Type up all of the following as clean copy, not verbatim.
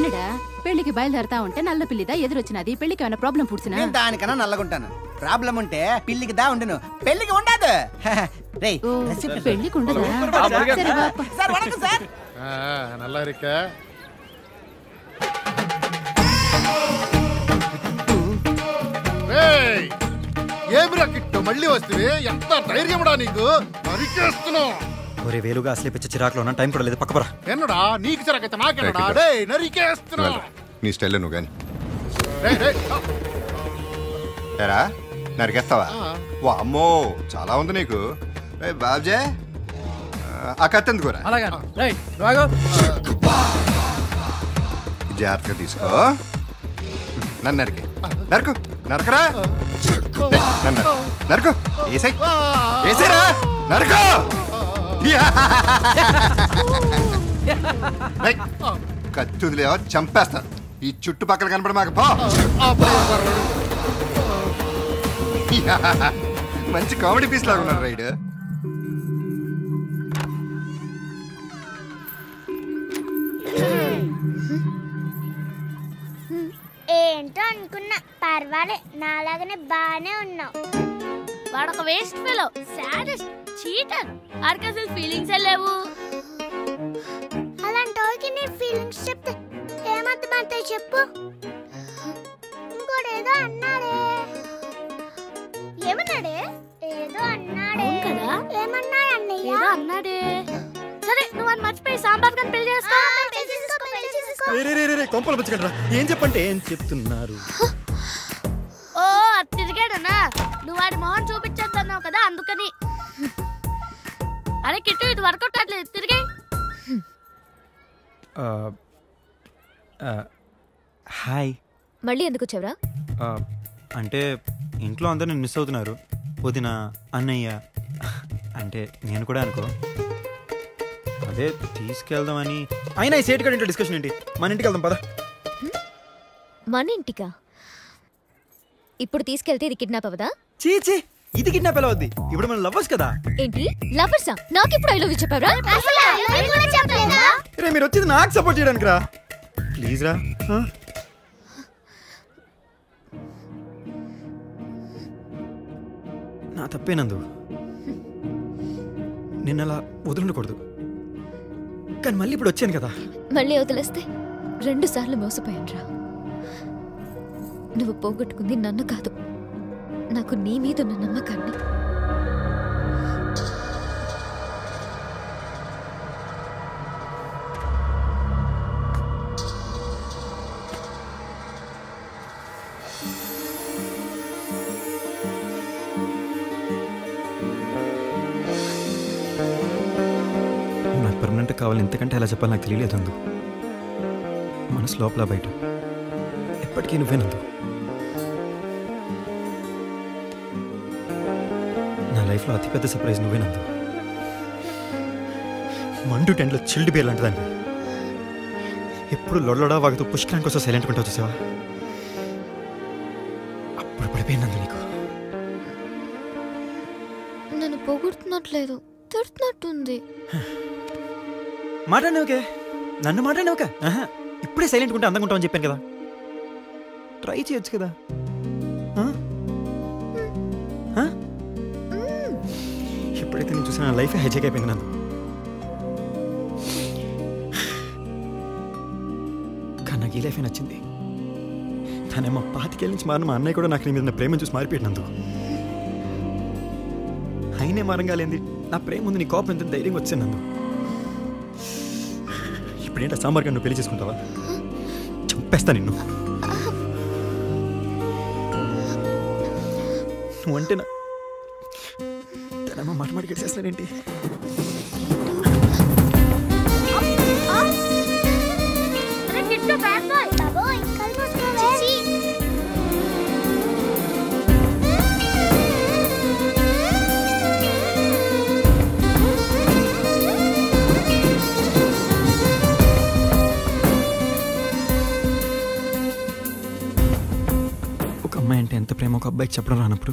పెళ్ళిడా పెళ్లికి బయలుదేరతా ఉంటే నల్ల పిల్లిదా ఎదురొచ్చినది పెళ్లికి ఏమైనా ప్రాబ్లం పుడిచినా నేను దానికన్నా నల్లగుంటాను ప్రాబ్లం ఉంటే పిల్లికి దా ఉండును పెళ్లికి ఉండదు పెళ్లికి ఉండదా సరే బాప సార్ వణకం సార్ நல்லா இருக்க ఏమిరా కిట్టు మళ్ళీ వస్తే ఎంత ధైర్యముడా నీకు నరికేస్తున్నావు ఒరే వేలుగా అసలే పిచ్చ చిరాకులో ఉన్న టైం కూడా లేదు పక్కపరా ఎన్నడా నీకు చిరాకైతే నాకెన్నడా డే నరికేస్తున్నావు నీ స్టైల్లో నువ్వు కానీ ఎరా నరికేస్తావా అమ్మో చాలా ఉంది నీకు బాబ్జే ఆ కత్తి ఎందుకురా జాగ్రత్తగా తీసుకో నన్ను నరికి నరకు నరకరా నరకు వేసేరా నరకు కత్తి వదిలేవా చంపేస్తాను ఈ చుట్టుపక్కల కనపడ మాకు పో మంచి కామెడీ పీస్ లాగా ఉన్నారు రైడ్ ఏంటో అనుకున్నా పర్వాలే నాలాగనే బానే ఉన్నావు వాడొక వేస్ట్ ఫెలో సాడెస్ట్ చీటర్ ఆడికి అసలు ఫీలింగ్స్ లేవు అలాంటి వాళ్ళకి నీ ఫీలింగ్స్ చెప్తే ఏమర్థమవుతాయి చెప్పు ఇంకోడేదో అన్నాడే ఏమన్నాడే ఏదో అన్నాడే కదా ఏమన్నాడు అన్నయ్య ఏదో అన్నాడే సరే నువ్వు అని మర్చిపోయి సాంబార్ కానీ పెళ్లి చేసుకో కొంపలు పుచ్చుకుంటారా ఏం చెప్పంటే ఏం చెప్తున్నారు ఓ అది తిరిగాడనా నువ్వు వాడి మొహం చూపించేద్దన్నావు కదా అందుకని అరే కిట్టు ఇది వర్కౌట్ కావట్లేదు తిరిగే హాయ్ మళ్ళీ ఎందుకు వచ్చావురా అంటే ఇంట్లో అందరూ నేను మిస్ అవుతున్నారు వదిన అన్నయ్య అంటే నేను కూడా అనుకో అదే తీసుకెళ్దామని అయినా ఈ సేట్ ఇంట్లో డిస్కషన్ ఏంటి మన ఇంటికి వెళ్దాం పద మన ఇంటికా ఇప్పుడు తీసుకెళ్తే ఇది కిడ్నాప్ అవదా చీ ఇది కిడ్నాప్ ఎలా వద్ది ఇప్పుడు మనం లవర్స్ కదా ఏంటి లవర్సా నాకు ఇప్పుడు ఐ లవ్ యూ చెప్పావరా రే మీరు వచ్చింది నాకు సపోర్ట్ చేయడానికి రా ప్లీజ్ రా నా తప్పేనందు నిన్న అలా వదులుండకూడదు కానీ మళ్ళీ ఇప్పుడు వచ్చాను కదా మళ్ళీ వదిలేస్తే 2 సార్లు మోసపోయానురా నువ్వు పోగొట్టుకుంది నన్ను కాదు నాకు నీ మీద ఉన్న నమ్మకాన్ని నాకు పర్మనెంట్ కావాలి ఎంతకంటే ఎలా చెప్పాలి నాకు తెలియలేదు అందు మనసు లోపల బయట ఎప్పటికీ నువ్వేనందు నా లైఫ్లో అతిపెద్ద సర్ప్రైజ్ నువ్వేనందు మండు టెంట్లో చిల్డ్ బేర్ లాంటిదాన్ని ఎప్పుడు లొడలొడా వాగుతూ పుష్కరానికి కోసం సైలెంట్ కొంటా చూసావా అప్పుడు పడిపోయినందు నీకు నన్ను పొగుడుతున్నట్లేదు తిడుతున్నట్టుంది మాట్లాడినవుకే నన్ను మాట్లాడినవుకా ఇప్పుడే సైలెంట్ ఉంటే అందంగా ఉంటామని చెప్పాను కదా ట్రై చేయొచ్చు కదా ఎప్పుడైతే నేను చూసిన నా లైఫ్ హైజాక్ అయిపోయింది నన్ను కానీ నాకు ఈ లైఫే నచ్చింది తనేమో 5 ఏళ్ళ నుంచి మారిన మా అన్నయ్య కూడా నాకు నీ మీద ప్రేమ చూసి మారిపోయినందుకు అయినే మారంగా లేంది నా ప్రేమ ముందు నీ కోపం ఎంత ధైర్యంగా వచ్చాను నన్ను ఇప్పుడేంటో సాంబార్ నువ్వు పెళ్లి చేసుకుంటావా చంపేస్తా నిన్ను నువ్వంటే నా తనమ్మ మాట మాట గడిచేస్తానేంటి అమ్మాయి అంటే ఎంత ప్రేమ ఒక అబ్బాయికి చెప్పడం రానప్పుడు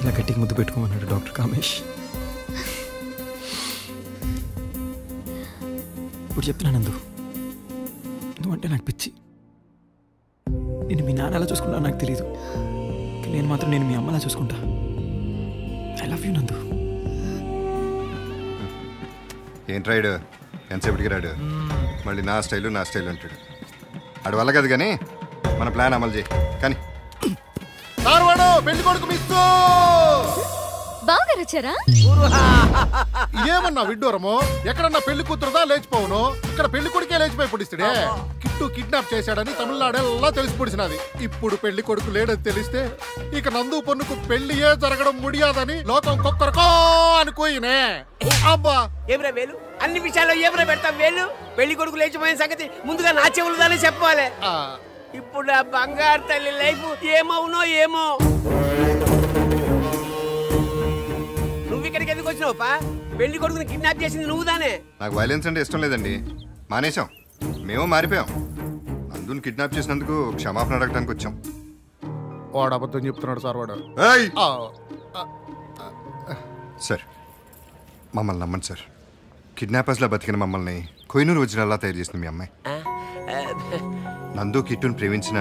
ఇలా గట్టికి ముద్దు పెట్టుకోమన్నాడు డాక్టర్ కామేష్. ఇప్పుడు చెప్తున్నాను నందు, నువ్వంటే నాకు పిచ్చి. నేను మీ నాన్న ఎలా చూసుకుంటా నాకు తెలీదు. నేను మీ అమ్మలా చూసుకుంటా. ఐ లవ్ యూ నందు. ఏంటి రాయుడు ఎంతసేపటికి రాడు? మళ్ళీ నా స్టైలు అంటాడు. ఆడు వల్ల కదా కానీ మన ప్లాన్ అమలు చేయి. కానీ పెళ్లి కొడుకు మిస్ బాగా వచ్చారా? ఏమన్నా విడ్డూరము? ఎక్కడన్నా పెళ్లి కూతురుదా లేచిపోవును, ఇక్కడ పెళ్లి కొడుకే లేచిపోయి పొడిస్తాడే. కిట్టు కిడ్నాప్ చేశాడని తమిళనాడెల్లా తెలిసి పొడిచినది. ఇప్పుడు పెళ్లి కొడుకు లేడని తెలిస్తే ఇక నందు పొన్నుకు పెళ్లియే జరగడం ముడియాదని లోకం కొక్కరకో అనుకోయినే. అబ్బా ఏమ్రా వేలు, అన్ని విషయాల్లో ఏమ్రా పెడతాం వేలు? పెళ్లి కొడుకు లేచిపోయిన సంగతి ముందుగా నా చెవులుదానే చెప్పాలి. ఇప్పుడు ఆ బంగారు తల్లి లైఫ్ ఏమవునో ఏమో. నువ్వు ఇక్కడికి ఎందుకు వచ్చినావు పా? పెళ్లి కొడుకుని కిడ్నాప్ చేసింది నువ్వుదానే. నాకు వైలెన్స్ అంటే ఇష్టం లేదండి, మానేశాం. మేము మారిపోయాం. నందుని కిడ్నాప్ చేసినందుకు క్షమాపణ అడగడానికి వచ్చాం. వాడు అబద్ధం చెప్తున్నాడు సార్. వాడు సార్ మమ్మల్ని నమ్మండి సార్. కిడ్నాపర్స్లా బతికిన మమ్మల్ని కొయినూరు వజ్రాల్లా తయారు చేసింది మీ అమ్మాయి. నందు కిట్టుని ప్రేమించిన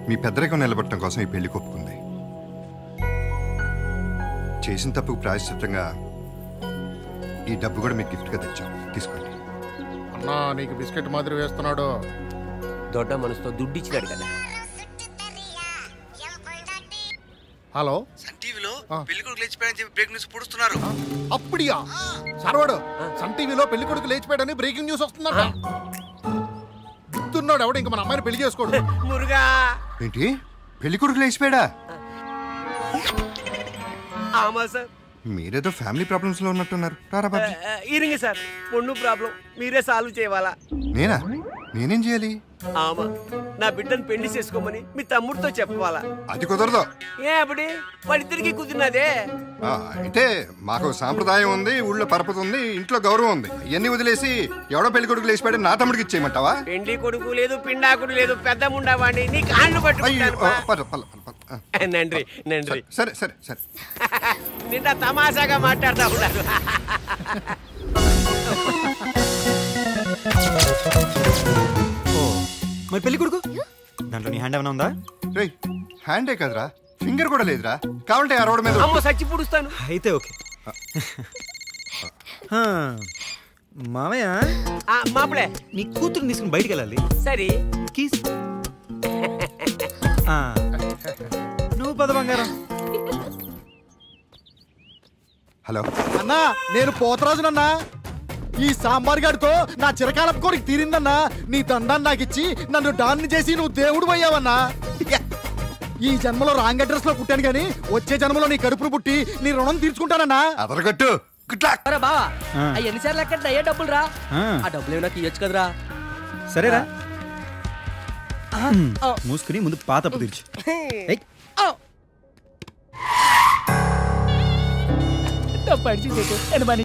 మీ పెద్దరికం నిలబెట్టడం కోసం ఈ పెళ్లి ఒప్పుకుంది. చేసిన తప్పుకు ప్రాయశ్చిత్తంగా ఈ డబ్బు కూడా మీకు గిఫ్ట్గా తెచ్చాం, తీసుకోండి. అన్నా నీకు బిస్కెట్ మాదిరి వేస్తున్నాడు. దొడ్డ మనసుతో దుడ్డు ఇచ్చినాడు కదా. హలో, సన్ టీవీలో పెళ్లి కొడుకు లేచిపోయాడని చెప్పి బ్రేక్ న్యూస్ పొడుస్తున్నారు. అప్పుడియా సర్వాడు? సన్ టీవీలో పెళ్లి కొడుకు లేచిపోయాడని బ్రేకింగ్ న్యూస్ వస్తుందట. గుర్తున్నాడు ఎవడు ఇంకా మన అమ్మాయిని పెళ్లి చేసుకోడు. మురుగా ఏంటి పెళ్లి కొడుకు లేచిపోయాడా? ఆమా సార్, మీరేదో ఫ్యామిలీ ప్రాబ్లమ్స్ లో ఉన్నట్టున్నారు. రారా బాబు. ఇరింగి సార్, పొన్ను ప్రాబ్లం మీరే సాల్వ్ చేయాలా? నేనేం చేయాలి? ఆమా, నా బిడ్డను పెళ్లి చేసుకోమని మీ తమ్ముడితో చెప్పవాలా? అది కుదరదు. ఏ అప్పుడే వాళ్ళిద్దరికి కుదిరినదే. అయితే మాకు సాంప్రదాయం ఉంది, ఊళ్ళో పరపతి ఉంది, ఇంట్లో గౌరవం ఉంది. ఇవన్నీ వదిలేసి ఎవడో పెళ్లి కొడుకు లేచిపోయాడు నా తమ్ముడికి ఇచ్చేయమంటావా? పెళ్లి కొడుకు లేదు, పిండాకుడు లేదు, పెద్ద ముండవాడిని నీ కాళ్ళు పట్టుకుంటాను. నండ్రి నండ్రి. సరే సరే సరే. నిన్న తమాషాగా మాట్లాడుతా ఉన్నాను. మరి పెళ్లి కొడుకు దాంట్లో నీ హ్యాండ్ ఏమైనా ఉందా? హ్యాండే కదరా, ఫింగర్ కూడా లేదురా. కావాలంటే ఆ రోడ్డు మీద అమ్మ సచ్చి పుడుస్తాను. అయితే ఓకే. మామయ్య మామలే, నీ కూతురుని తీసుకుని బయటికి వెళ్ళాలి. సరే కీస్ నువ్వు పద బంగారం. హలో అన్నా, నేను పోతరాజునన్నా. ఈ సాంబార్ గారితో నా చిరకాలపు కోరిక తీరిందన్నా. నీ తండాన్ని నాకిచ్చి నన్ను డాన్ని చేసి నువ్వు దేవుడు పోయావన్నా. ఈ జన్మలో రాంగ్ అడ్రస్ లో పుట్టాను గాని వచ్చే జన్మలో నీ కడుపును పుట్టి నీ రుణం తీర్చుకుంటానన్నా. అదరగట్టు బావా, ఎన్నిసార్లు ఎక్కడ అయ్యే డబ్బులు రా? ఆ డబ్బులు నాకు ఇవ్వచ్చు కదరా. సరేరా, మూసుకుని ముందు పాత అప్పు తీర్చు. డబ్బు